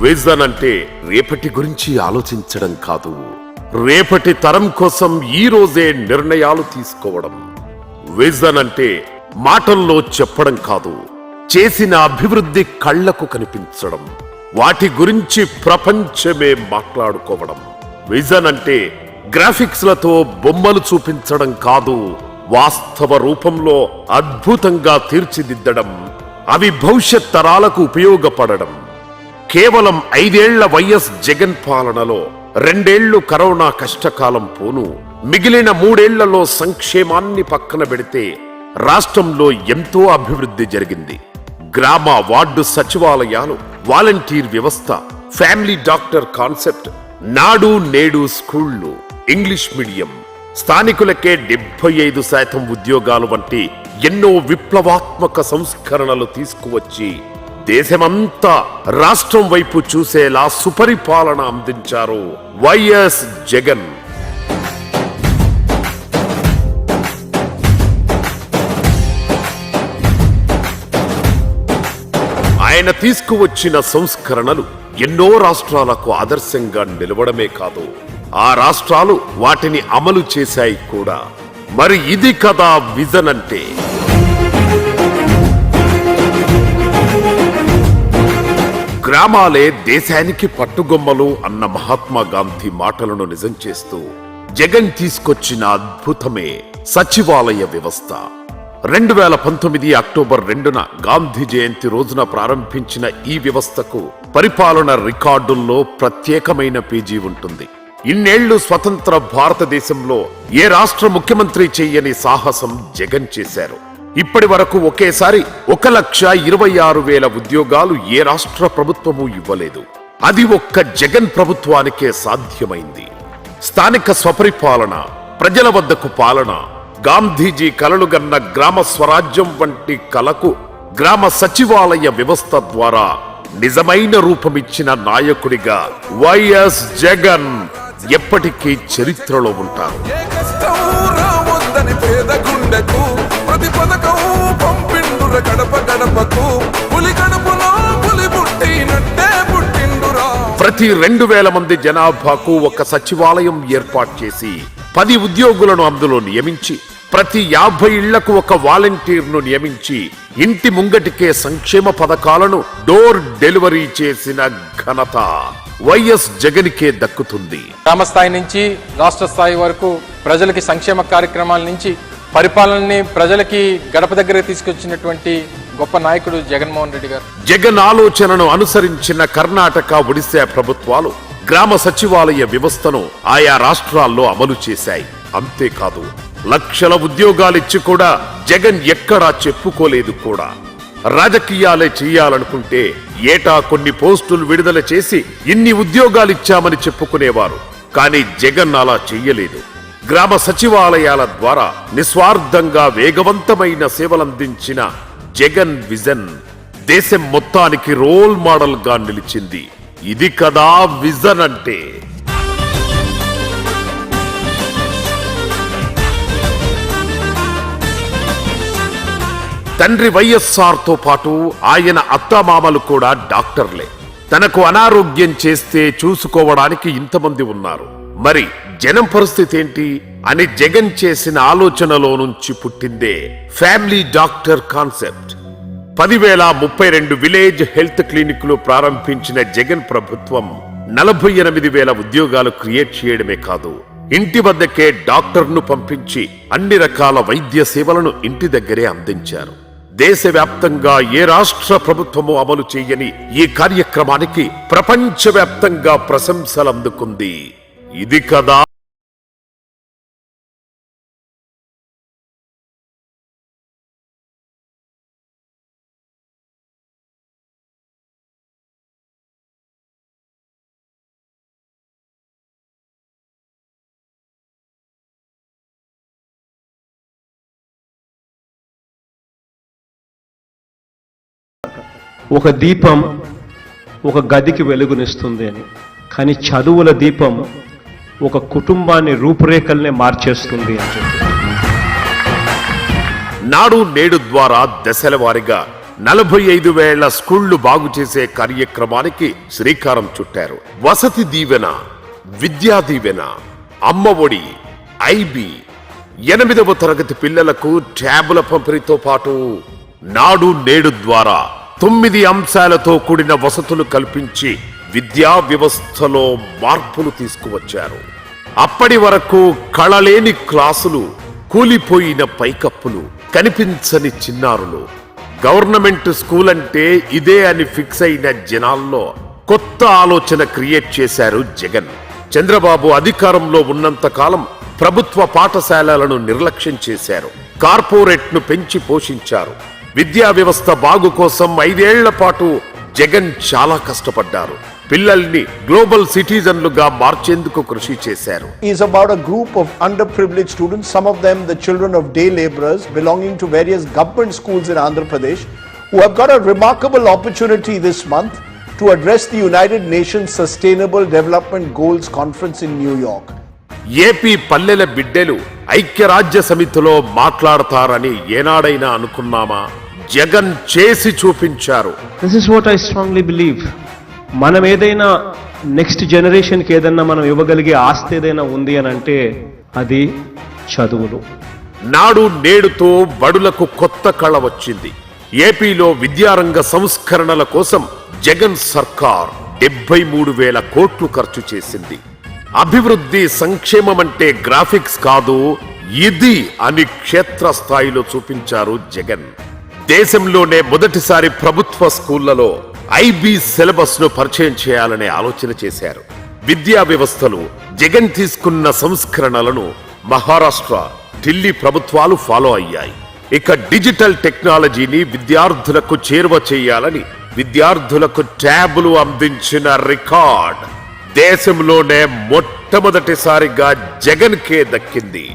Vision అంటే రేపటి గురించి ఆలోచించడం కాదు, రేపటి తరం కోసం ఈ రోజే నిర్ణయాలు తీసుకోవడం. విజన్ అంటే మాటల్లో చెప్పడం కాదు, చేసిన అభివృద్ధి కళ్లకు కనిపించడం, వాటి గురించి ప్రపంచమే మాట్లాడుకోవడం. విజన్ అంటే గ్రాఫిక్స్ లతో బొమ్మలు చూపించడం కాదు, వాస్తవ రూపంలో అద్భుతంగా తీర్చిదిద్దడం, అవి భవిష్యత్ తరాలకు ఉపయోగపడడం. కేవలం 5 ఏళ్ల వైఎస్ జగన్ పాలనలో 2 ఏళ్లు కరోనా కష్టకాలం పోను, మిగిలిన 3 ఏళ్లలో సంక్షేమాన్ని పక్కన పెడితే రాష్ట్రంలో ఎంతో అభివృద్ధి జరిగింది. గ్రామ వార్డు సచివాలయాలు, వాలంటీర్ వ్యవస్థ, ఫ్యామిలీ డాక్టర్ కాన్సెప్ట్, నాడు నేడు స్కూళ్లు, ఇంగ్లీష్ మీడియం, స్థానికులకే 75% ఉద్యోగాలు వంటి ఎన్నో విప్లవాత్మక సంస్కరణలు తీసుకువచ్చి దేశమంతా రాష్ట్రం వైపు చూసేలా సుపరిపాలన అందించారు వైఎస్ జగన్. ఆయన తీసుకువచ్చిన సంస్కరణలు ఎన్నో రాష్ట్రాలకు ఆదర్శంగా నిలవడమే కాదు, ఆ రాష్ట్రాలు వాటిని అమలు చేశాయి కూడా. మరి ఇది కదా విజన్ అంటే. గ్రామాలే దేశానికి పట్టుగొమ్మలు అన్న మహాత్మా గాంధీ మాటలను నిజం చేస్తూ జగన్ తీసుకొచ్చిన అద్భుతమే సచివాలయ వ్యవస్థ. 2019 అక్టోబర్ 2న గాంధీ జయంతి రోజున ప్రారంభించిన ఈ వ్యవస్థకు పరిపాలన రికార్డుల్లో ప్రత్యేకమైన పేజీ ఉంటుంది. ఇన్నేళ్లు స్వతంత్ర భారతదేశంలో ఏ రాష్ట్ర ముఖ్యమంత్రి చెయ్యని సాహసం జగన్ చేశారు. ఇప్పటి వరకు ఒకేసారి 1,26,000 ఉద్యోగాలు ఏ రాష్ట్ర ప్రభుత్వము ఇవ్వలేదు. అది ఒక్క జగన్ ప్రభుత్వానికే సాధ్యమైంది. స్థానిక స్వపరిపాలన, ప్రజల వద్దకు పాలన, గాంధీజీ కలలుగన్న గ్రామ స్వరాజ్యం వంటి కలకు గ్రామ సచివాలయ వ్యవస్థ ద్వారా నిజమైన రూపమిచ్చిన నాయకుడిగా వైఎస్ జగన్ ఎప్పటికీ చరిత్రలో ఉంటారు. ప్రతి 2,000 మంది జనాభాకు ఒక సచివాలయం ఏర్పాటు చేసి 10 ఉద్యోగులను అందులో నియమించి, ప్రతి 50 ఇళ్లకు ఒక వాలంటీర్ను నియమించి ఇంటి ముంగటికే సంక్షేమ పథకాలను డోర్ డెలివరీ చేసిన ఘనత వైఎస్ జగన్కే దక్కుతుంది. గ్రామ స్థాయి నుంచి రాష్ట్ర స్థాయి వరకు ప్రజలకి సంక్షేమ కార్యక్రమాల నుంచి పరిపాలనని ప్రజలకి గడప దగ్గర తీసుకొచ్చినటువంటి గొప్ప నాయకుడు జగన్మోహన్ రెడ్డి గారు. జగన్ ఆలోచనను అనుసరించిన కర్ణాటక, ఒడిశా ప్రభుత్వాలు గ్రామ సచివాలయ వ్యవస్థను ఆయా రాష్ట్రాల్లో అమలు చేశాయి. అంతేకాదు, లక్షల ఉద్యోగాలిచ్చి కూడా జగన్ ఎక్కడా చెప్పుకోలేదు కూడా. రాజకీయాలే చెయ్యాలనుకుంటే ఏటా కొన్ని పోస్టులు విడుదల చేసి ఇన్ని ఉద్యోగాలిచ్చామని చెప్పుకునేవారు. కానీ జగన్ అలా చెయ్యలేదు. గ్రామ సచివాలయాల ద్వారా నిస్వార్థంగా వేగవంతమైన సేవలందించిన జగన్ విజన్ దేశం మొత్తానికి రోల్ మోడల్ గా నిలిచింది. ఇది కదా విజన్ అంటే. తండ్రి వైఎస్ఆర్ తో పాటు ఆయన అత్తమామలు కూడా డాక్టర్లే. తనకు అనారోగ్యం చేస్తే చూసుకోవడానికి ఇంతమంది ఉన్నారు. మరి జనం పరిస్థితి ఏంటి అని జగన్ చేసిన ఆలోచనలో నుంచి పుట్టిందే family doctor concept. 10,032 village health క్లినిక్లు ప్రారంభించిన జగన్ ప్రభుత్వం 48,000 ఉద్యోగాలు క్రియేట్ చేయడమే కాదు, ఇంటి వద్దకే డాక్టర్ను పంపించి అన్ని రకాల వైద్య సేవలను ఇంటి దగ్గరే అందించారు. దేశవ్యాప్తంగా ఏ రాష్ట్ర ప్రభుత్వము అమలు చేయని ఈ కార్యక్రమానికి ప్రపంచవ్యాప్తంగా ప్రశంసలు అందుకుంది. ఇది కదా ఒక దీపం ఒక గదికి వెలుగునిస్తుంది అని, కానీ చదువుల దీపం ఒక కుటుంబాన్ని రూపురేఖల్నే మార్చేస్తుంది అని చెప్పి నాడు నేడు ద్వారా దశల వారీగా 45,000 స్కూళ్లు బాగు చేసే కార్యక్రమానికి శ్రీకారం చుట్టారు. వసతి దీవెన, విద్యా దీవెన, అమ్మ ఒడి, ఐబీ, 8వ తరగతి పిల్లలకు ట్యాబుల పంపిణీతో పాటు నాడు నేడు ద్వారా 9 అంశాలతో కూడిన వసతులు కల్పించి విద్యా వ్యవస్థలో మార్పులు తీసుకువచ్చారు. అప్పటి వరకు కళలేని క్లాసులు, కూలిపోయిన పైకప్పులు, కనిపించని చిన్నారులు, గవర్నమెంట్ స్కూల్ అంటే ఇదే అని ఫిక్స్ అయిన జనాల్లో కొత్త ఆలోచన క్రియేట్ చేశారు జగన్. చంద్రబాబు అధికారంలో ఉన్నంత కాలం ప్రభుత్వ పాఠశాలలను నిర్లక్ష్యం చేశారు. కార్పొరేట్ ను పెంచి పోషించారు. విద్యా వ్యవస్థ బాగు కోసం 5 ఏళ్ల పాటు జగన్ చాలా కష్టపడ్డారు. పిల్లల్ని గ్లోబల్ సిటిజన్లుగా మార్చేందుకు కృషి చేశారు. Is about a group of underprivileged students, some of them the children of day laborers belonging to various government schools in Andhra Pradesh, who have got a remarkable opportunity this month to address the United Nations Sustainable Development Goals Conference in New York. AP పల్లెల బిడ్డలు ఐక్యరాజ్య సమితిలో మాట్లాడతారని ఏనాడైనా అనుకున్నామా? జగన్ చేసి చూపించారు. This is what I strongly believe. మనం ఏదైనా నెక్స్ట్ జనరేషన్కి ఏదన్నా మనం ఇవ్వగలిగే ఆస్తి ఏదైనా ఉంది అని అంటే అది చదువులు. నాడు నేడుతో బడులకు కొత్త కళ వచ్చింది. ఏపీలో విద్యారంగ సంస్కరణల కోసం జగన్ సర్కార్ 73,000 కోట్లు ఖర్చు చేసింది. అభివృద్ధి, సంక్షేమం అంటే గ్రాఫిక్స్ కాదు, ఇది అని క్షేత్రస్థాయిలో చూపించారు జగన్. దేశంలోనే మొదటిసారి ప్రభుత్వ స్కూళ్లలో ఐబీ సిలబస్ ను పరిచయం చేయాలనే ఆలోచన చేశారు. విద్యా వ్యవస్థలు జగన్ తీసుకున్న సంస్కరణలను మహారాష్ట్ర, ఢిల్లీ ప్రభుత్వాలు ఫాలో అయ్యాయి. ఇక డిజిటల్ టెక్నాలజీని విద్యార్థులకు చేరువ చేయాలని విద్యార్థులకు ట్యాబులు అందించిన రికార్డ్ దేశంలోనే మొట్టమొదటిసారిగా జగన్ కే దక్కింది.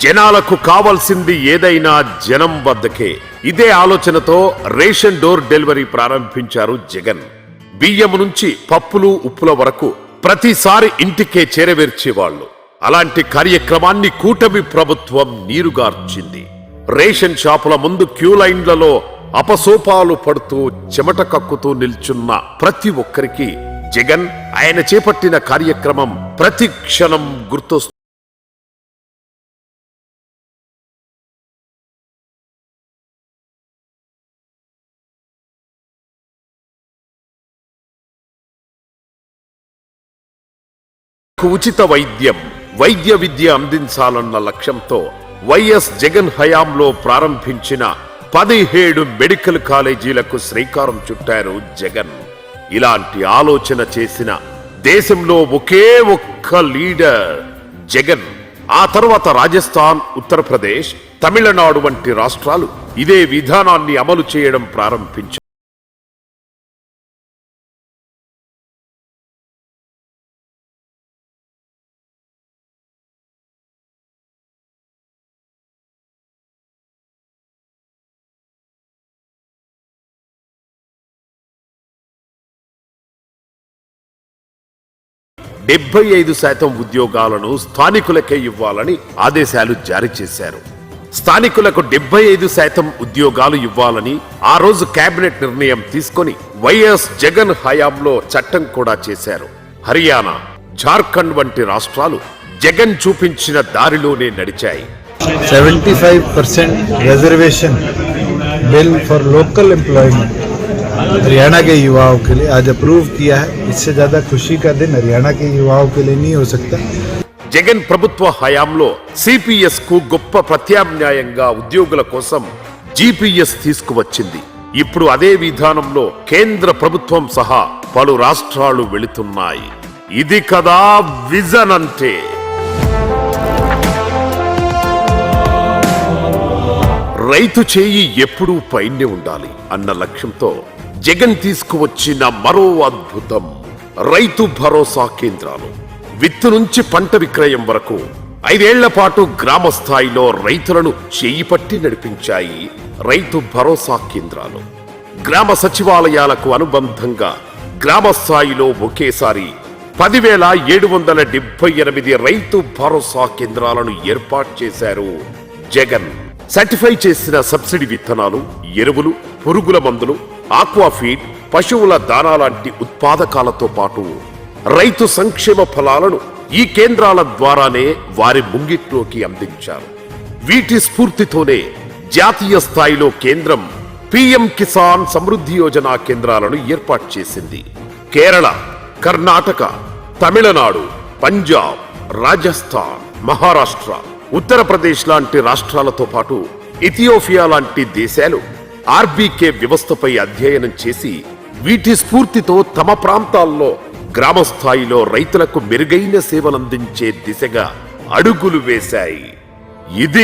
జనాలకు కావాల్సింది ఏదైనా జనం వద్దకే. ఇదే ఆలోచనతో రేషన్ డోర్ డెలివరీ ప్రారంభించారు జగన్. బియ్యం నుంచి పప్పులు, ఉప్పుల వరకు ప్రతిసారి ఇంటికే చేరవేర్చేవాళ్లు. అలాంటి కార్యక్రమాన్ని కూటమి ప్రభుత్వం నీరుగార్చింది. రేషన్ షాపుల ముందు క్యూ లైన్లలో అపసోపాలు పడుతూ చెమట కక్కుతూ నిల్చున్న ప్రతి ఒక్కరికి జగన్, ఆయన చేపట్టిన కార్యక్రమం ప్రతి క్షణం గుర్తొస్తుంది. ఉచిత వైద్యం, వైద్య విద్య అందించాలన్న లక్ష్యంతో వైఎస్ జగన్ హయాంలో ప్రారంభించిన 17 మెడికల్ కాలేజీలకు శ్రీకారం చుట్టారు జగన్. ఇలాంటి ఆలోచన చేసిన దేశంలో ఒకే ఒక్క లీడర్ జగన్. ఆ తర్వాత రాజస్థాన్, ఉత్తరప్రదేశ్, తమిళనాడు వంటి రాష్ట్రాలు ఇదే విధానాన్ని అమలు చేయడం ప్రారంభించారు. డెబ్బై 75% ఉద్యోగాలను స్థానికులకే ఇవ్వాలని ఆదేశాలు జారీ చేశారు. స్థానికులకు 75% ఉద్యోగాలు ఇవ్వాలని ఆ రోజు కేబినెట్ నిర్ణయం తీసుకొని వైఎస్ జగన్ హయాంలో చట్టం కూడా చేశారు. హర్యానా, జార్ఖండ్ వంటి రాష్ట్రాలు జగన్ చూపించిన దారిలోనే నడిచాయి. 75% reservation bill for local employment Haryana के युवाओं के लिए आज अप्रूव किया है. इससे ज्यादा खुशी का दिन हरियाणा के युवाओं के लिए नहीं हो सकता. జగన్ ప్రభుత్వ హయాంలో సిపిఎస్ కు గొప్ప ప్రత్యామ్నాయంగా ఉద్యోగుల కోసం జిపిఎస్ తీసుకువచ్చింది. ఇప్పుడు అదే విధానంలో కేంద్ర ప్రభుత్వం సహా పలు రాష్ట్రాలు వెళుతున్నాయి. ఇది కదా విజన్ అంటే. రైతు చేయి ఎప్పుడూ పైనే ఉండాలి అన్న లక్ష్యంతో జగన్ తీసుకువచ్చిన మరో అద్భుతం రైతు భరోసా కేంద్రాలు. విత్తు నుంచి పంట విక్రయం వరకు 5 ఏళ్ల పాటు గ్రామ స్థాయిలో రైతులను చేయి పట్టి నడిపించాయి రైతు భరోసా కేంద్రాలు. గ్రామ సచివాలయాలకు అనుబంధంగా గ్రామ స్థాయిలో ఒకేసారి 10,778 రైతు భరోసా కేంద్రాలను ఏర్పాటు చేశారు జగన్. సర్టిఫై చేసిన సబ్సిడీ విత్తనాలు, ఎరువులు, పురుగుల మందులు, ఆక్వాఫీడ్, పశువుల దానా లాంటి ఉత్పాదకాలతో పాటు రైతు సంక్షేమ ఫలాలను ఈ కేంద్రాల ద్వారానే వారి ముంగిట్లోకి అందించారు. వీటి స్ఫూర్తితోనే జాతీయ స్థాయిలో కేంద్రం పీఎం కిసాన్ సమృద్ధి యోజన కేంద్రాలను ఏర్పాటు చేసింది. కేరళ, కర్ణాటక, తమిళనాడు, పంజాబ్, రాజస్థాన్, మహారాష్ట్ర, ఉత్తరప్రదేశ్ లాంటి రాష్ట్రాలతో పాటు ఇథియోపియా లాంటి దేశాలు ఆర్బీకే వ్యవస్థపై అధ్యయనం చేసి వీటి స్ఫూర్తితో తమ ప్రాంతాల్లో గ్రామ స్థాయిలో రైతులకు మెరుగైన సేవలందించే దిశగా అడుగులు వేశాయి. ఇది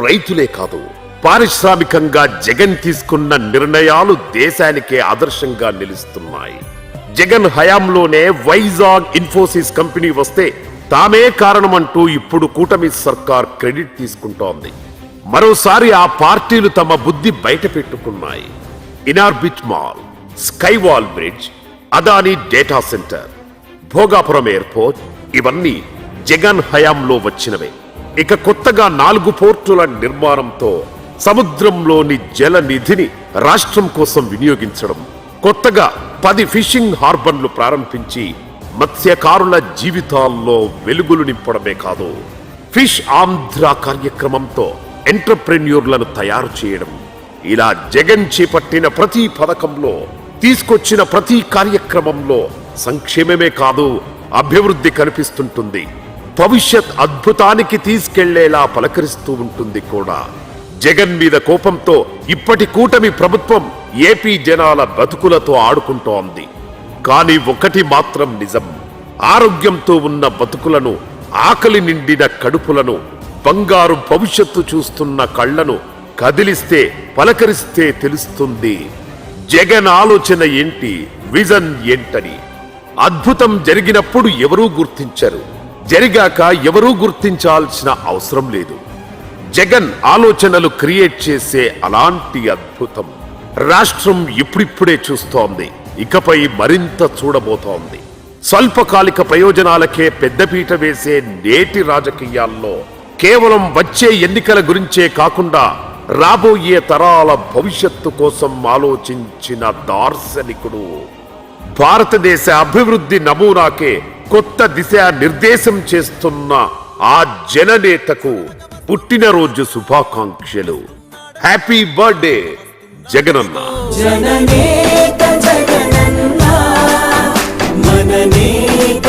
రైతులే కాదు, పారిశ్రామికంగా జగన్ తీసుకున్న నిర్ణయాలు దేశానికే ఆదర్శంగా నిలుస్తున్నాయి. జగన్ హయాంలోనే వైజాగ్ ఇన్ఫోసిస్ కంపెనీ వస్తే తామే కారణమంటూ ఇప్పుడు కూటమి సర్కార్ క్రెడిట్ తీసుకుంటోంది. మరోసారి ఆ పార్టీలు తమ బుద్ధి బయట పెట్టుకున్నాయి. Inorbit mall, skywalk bridge, Adani data centre, Bhogapuram airport ఇవన్నీ జగన్ హయాంలో వచ్చినవే. ఇక కొత్తగా 4 పోర్టుల నిర్మాణంతో సముద్రంలోని జల నిధిని రాష్ట్రం కోసం వినియోగించడం, కొత్తగా 10 ఫిషింగ్ హార్బర్లు ప్రారంభించి మత్స్యకారుల జీవితాల్లో వెలుగులు నింపడమే కాదు, ఫిష్ ఆంధ్ర కార్యక్రమంతో ఎంటర్ప్రెన్యూర్లను తయారు చేయడం, ఇలా జగన్ చేపట్టిన ప్రతి పథకంలో, తీసుకొచ్చిన ప్రతి కార్యక్రమంలో సంక్షేమమే కాదు అభివృద్ధి కనిపిస్తుంటుంది. భవిష్యత్ అద్భుతానికి తీసుకెళ్లేలా పలకరిస్తూ ఉంటుంది కూడా. జగన్ మీద కోపంతో ఇప్పటి కూటమి ప్రభుత్వం ఏపీ జనాల బతుకులతో ఆడుకుంటోంది. కానీ ఒకటి మాత్రం నిజం, ఆరోగ్యంతో ఉన్న బతుకులను, ఆకలి నిండిన కడుపులను, బంగారు భవిష్యత్తు చూస్తున్న కళ్లను కదిలిస్తే, పలకరిస్తే తెలుస్తుంది జగన్ ఆలోచన ఏంటి, విజన్ ఏంటని. అద్భుతం జరిగినప్పుడు ఎవరూ గుర్తించరు, జరిగాక ఎవరూ గుర్తించాల్సిన అవసరం లేదు. జగన్ ఆలోచనలు క్రియేట్ చేసే అలాంటి అద్భుతం రాష్ట్రం ఇప్పుడిప్పుడే చూస్తోంది, ఇకపై మరింత చూడబోతోంది. స్వల్పకాలిక ప్రయోజనాలకే పెద్దపీట వేసే నేటి రాజకీయాల్లో కేవలం వచ్చే ఎన్నికల గురించే కాకుండా రాబోయే తరాల భవిష్యత్తు కోసం ఆలోచించిన దార్శనికుడు, భారతదేశ అభివృద్ధి నమూనాకే కొత్త దిశ నిర్దేశం చేస్తున్న ఆ జననేతకు పుట్టినరోజు శుభాకాంక్షలు. హ్యాపీ బర్త్డే జగనన్న. జననేత జగనన్న మననేత